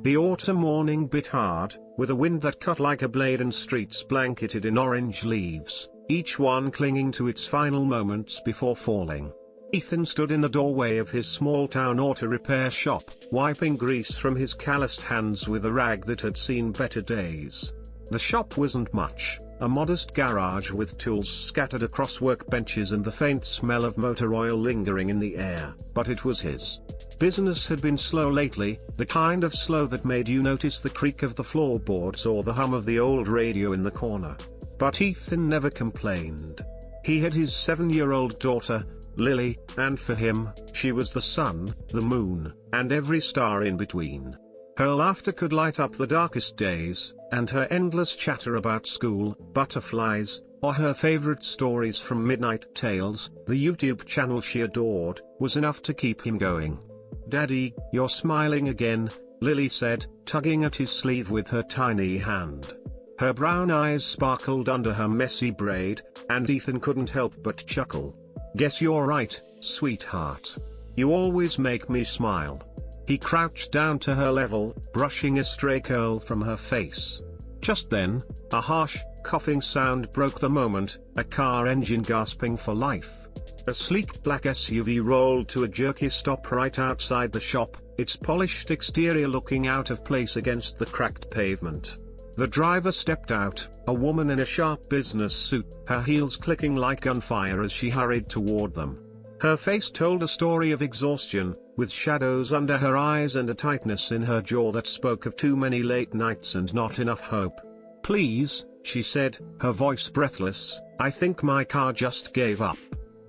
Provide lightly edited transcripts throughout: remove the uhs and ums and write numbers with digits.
The autumn morning bit hard, with a wind that cut like a blade and streets blanketed in orange leaves, each one clinging to its final moments before falling. Ethan stood in the doorway of his small-town auto repair shop, wiping grease from his calloused hands with a rag that had seen better days. The shop wasn't much, a modest garage with tools scattered across workbenches and the faint smell of motor oil lingering in the air, but it was his. Business had been slow lately, the kind of slow that made you notice the creak of the floorboards or the hum of the old radio in the corner. But Ethan never complained. He had his 7-year-old daughter, Lily, and for him, she was the sun, the moon, and every star in between. Her laughter could light up the darkest days, and her endless chatter about school, butterflies, or her favorite stories from MidnightTales, the YouTube channel she adored, was enough to keep him going. "Daddy, you're smiling again," Lily said, tugging at his sleeve with her tiny hand. Her brown eyes sparkled under her messy braid, and Ethan couldn't help but chuckle. "Guess you're right, sweetheart. You always make me smile." He crouched down to her level, brushing a stray curl from her face. Just then, a harsh, coughing sound broke the moment, a car engine gasping for life. A sleek black SUV rolled to a jerky stop right outside the shop, its polished exterior looking out of place against the cracked pavement. The driver stepped out, a woman in a sharp business suit, her heels clicking like gunfire as she hurried toward them. Her face told a story of exhaustion, with shadows under her eyes and a tightness in her jaw that spoke of too many late nights and not enough hope. "Please," she said, her voice breathless, "I think my car just gave up.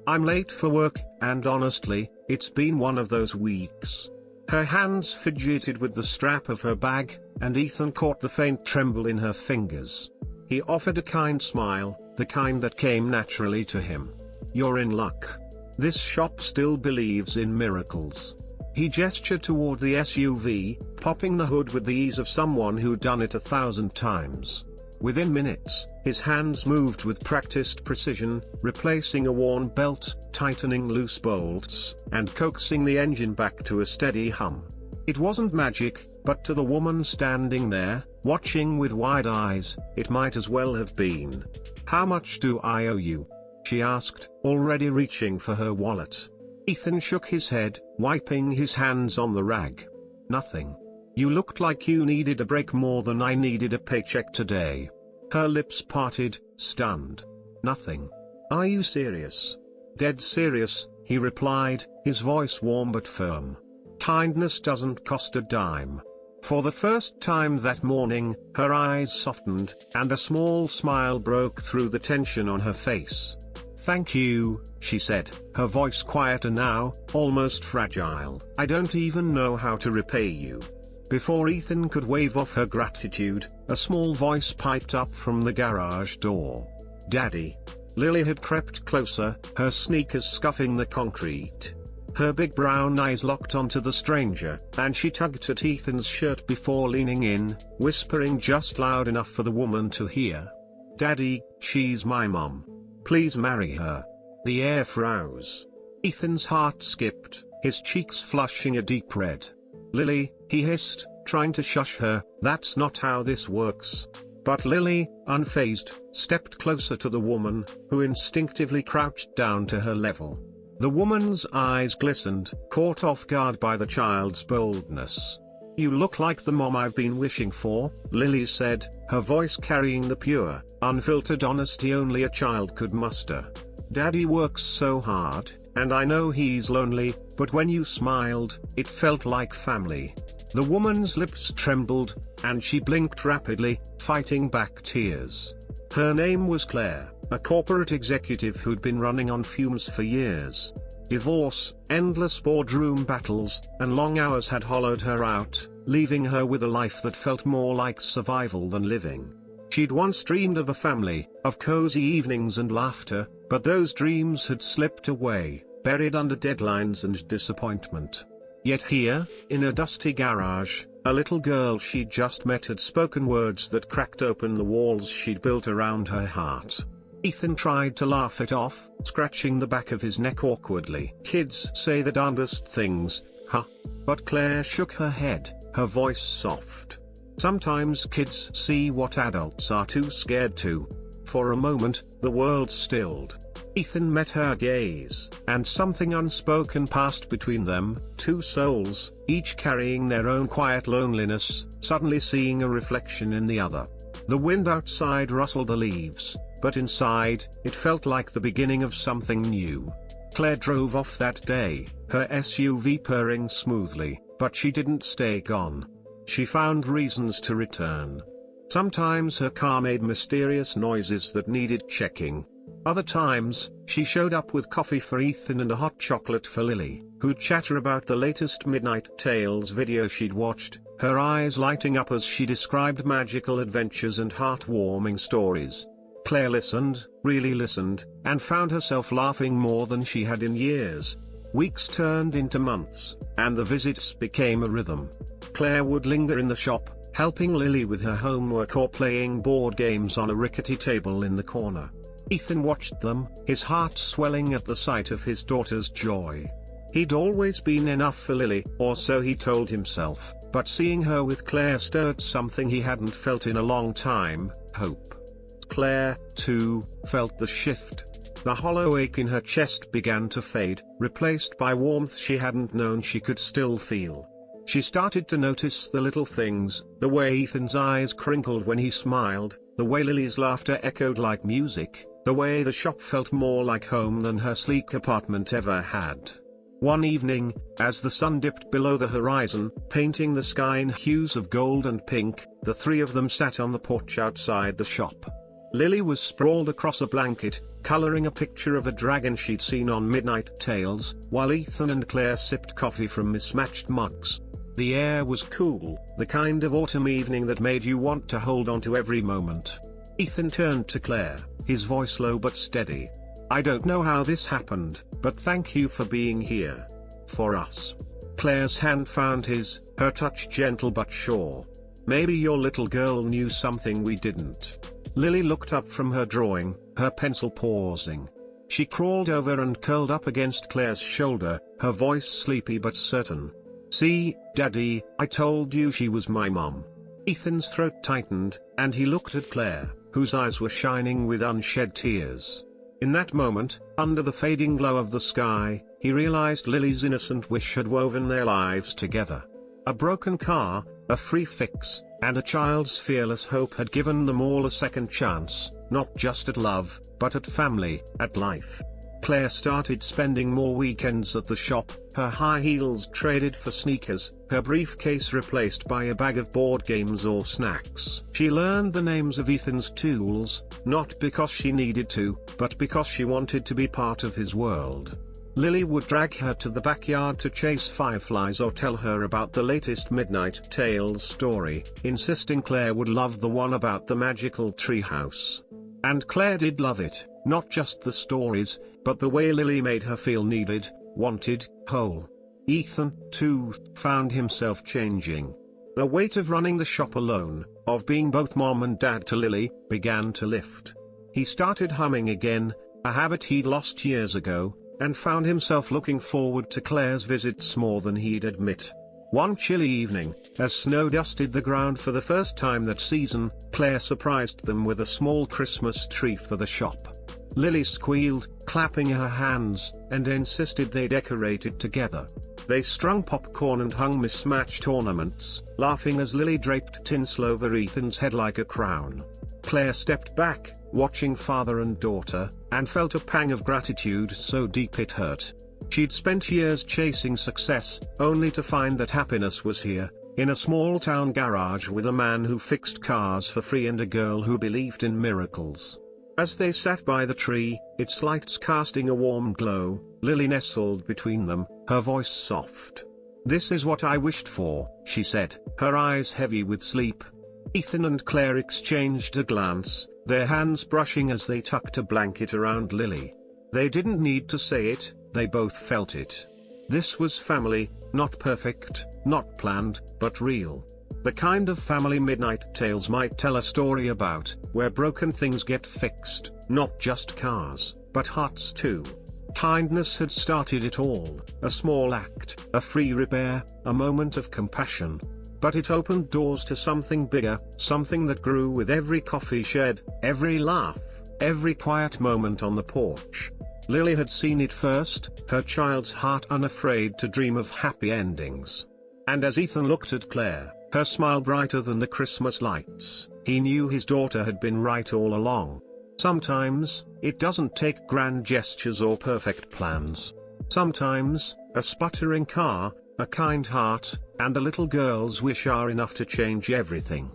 I'm late for work, and honestly, it's been one of those weeks." Her hands fidgeted with the strap of her bag, and Ethan caught the faint tremble in her fingers. He offered a kind smile, the kind that came naturally to him. "You're in luck. This shop still believes in miracles." He gestured toward the SUV, popping the hood with the ease of someone who'd done it 1,000 times. Within minutes, his hands moved with practiced precision, replacing a worn belt, tightening loose bolts, and coaxing the engine back to a steady hum. It wasn't magic, but to the woman standing there, watching with wide eyes, it might as well have been. "How much do I owe you?" she asked, already reaching for her wallet. Ethan shook his head, wiping his hands on the rag. "Nothing. You looked like you needed a break more than I needed a paycheck today." Her lips parted, stunned. "Nothing. Are you serious?" "Dead serious," he replied, his voice warm but firm. "Kindness doesn't cost a dime." For the first time that morning, her eyes softened, and a small smile broke through the tension on her face. "Thank you," she said, her voice quieter now, almost fragile. "I don't even know how to repay you." Before Ethan could wave off her gratitude, a small voice piped up from the garage door. "Daddy." Lily had crept closer, her sneakers scuffing the concrete. Her big brown eyes locked onto the stranger, and she tugged at Ethan's shirt before leaning in, whispering just loud enough for the woman to hear. "Daddy, she's my mom. Please marry her." The air froze. Ethan's heart skipped, his cheeks flushing a deep red. "Lily," he hissed, trying to shush her, "that's not how this works." But Lily, unfazed, stepped closer to the woman, who instinctively crouched down to her level. The woman's eyes glistened, caught off guard by the child's boldness. "You look like the mom I've been wishing for," Lily said, her voice carrying the pure, unfiltered honesty only a child could muster. "Daddy works so hard, and I know he's lonely, but when you smiled, it felt like family." The woman's lips trembled, and she blinked rapidly, fighting back tears. Her name was Claire, a corporate executive who'd been running on fumes for years. Divorce, endless boardroom battles, and long hours had hollowed her out, leaving her with a life that felt more like survival than living. She'd once dreamed of a family, of cozy evenings and laughter, but those dreams had slipped away, buried under deadlines and disappointment. Yet here, in a dusty garage, a little girl she'd just met had spoken words that cracked open the walls she'd built around her heart. Ethan tried to laugh it off, scratching the back of his neck awkwardly. "Kids say the darndest things, huh?" But Claire shook her head. her voice soft. Sometimes kids see what adults are too scared to. For a moment, the world stilled. Ethan met her gaze, and something unspoken passed between them, two souls, each carrying their own quiet loneliness, suddenly seeing a reflection in the other. The wind outside rustled the leaves, but inside, it felt like the beginning of something new. Claire drove off that day, her SUV purring smoothly, but she didn't stay gone. She found reasons to return. Sometimes her car made mysterious noises that needed checking. Other times, she showed up with coffee for Ethan and a hot chocolate for Lily, who'd chatter about the latest MidnightTales video she'd watched, her eyes lighting up as she described magical adventures and heartwarming stories. Claire listened, really listened, and found herself laughing more than she had in years. Weeks turned into months, and the visits became a rhythm. Claire would linger in the shop, helping Lily with her homework or playing board games on a rickety table in the corner. Ethan watched them, his heart swelling at the sight of his daughter's joy. He'd always been enough for Lily, or so he told himself, but seeing her with Claire stirred something he hadn't felt in a long time, hope. Claire, too, felt the shift. The hollow ache in her chest began to fade, replaced by warmth she hadn't known she could still feel. She started to notice the little things, the way Ethan's eyes crinkled when he smiled, the way Lily's laughter echoed like music, the way the shop felt more like home than her sleek apartment ever had. One evening, as the sun dipped below the horizon, painting the sky in hues of gold and pink, the three of them sat on the porch outside the shop. Lily was sprawled across a blanket, coloring a picture of a dragon she'd seen on MidnightTales, while Ethan and Claire sipped coffee from mismatched mugs. The air was cool, the kind of autumn evening that made you want to hold on to every moment. Ethan turned to Claire, his voice low but steady. "I don't know how this happened, but thank you for being here. For us." Claire's hand found his, her touch gentle but sure. "Maybe your little girl knew something we didn't." Lily looked up from her drawing, her pencil pausing. She crawled over and curled up against Claire's shoulder, her voice sleepy but certain. "See, Daddy, I told you she was my mom." Ethan's throat tightened, and he looked at Claire, whose eyes were shining with unshed tears. In that moment, under the fading glow of the sky, he realized Lily's innocent wish had woven their lives together. A broken car, a free fix, and a child's fearless hope had given them all a second chance, not just at love, but at family, at life. Claire started spending more weekends at the shop, her high heels traded for sneakers, her briefcase replaced by a bag of board games or snacks. She learned the names of Ethan's tools, not because she needed to, but because she wanted to be part of his world. Lily would drag her to the backyard to chase fireflies or tell her about the latest MidnightTales story, insisting Claire would love the one about the magical treehouse. And Claire did love it, not just the stories, but the way Lily made her feel needed, wanted, whole. Ethan, too, found himself changing. The weight of running the shop alone, of being both mom and dad to Lily, began to lift. He started humming again, a habit he'd lost years ago, and found himself looking forward to Claire's visits more than he'd admit. One chilly evening, as snow dusted the ground for the first time that season, Claire surprised them with a small Christmas tree for the shop. Lily squealed, clapping her hands, and insisted they decorate it together. They strung popcorn and hung mismatched ornaments, laughing as Lily draped tinsel over Ethan's head like a crown. Claire stepped back, watching father and daughter, and felt a pang of gratitude so deep it hurt. She'd spent years chasing success, only to find that happiness was here, in a small-town garage with a man who fixed cars for free and a girl who believed in miracles. As they sat by the tree, its lights casting a warm glow, Lily nestled between them, her voice soft. "This is what I wished for," she said, her eyes heavy with sleep. Ethan and Claire exchanged a glance, their hands brushing as they tucked a blanket around Lily. They didn't need to say it, they both felt it. This was family, not perfect, not planned, but real. The kind of family MidnightTales might tell a story about, where broken things get fixed, not just cars, but hearts too. Kindness had started it all, a small act, a free repair, a moment of compassion. But it opened doors to something bigger, something that grew with every coffee shed, every laugh, every quiet moment on the porch. Lily had seen it first, her child's heart unafraid to dream of happy endings. And as Ethan looked at Claire, her smile brighter than the Christmas lights, he knew his daughter had been right all along. Sometimes, it doesn't take grand gestures or perfect plans. Sometimes, a sputtering car, a kind heart, and a little girl's wish are enough to change everything.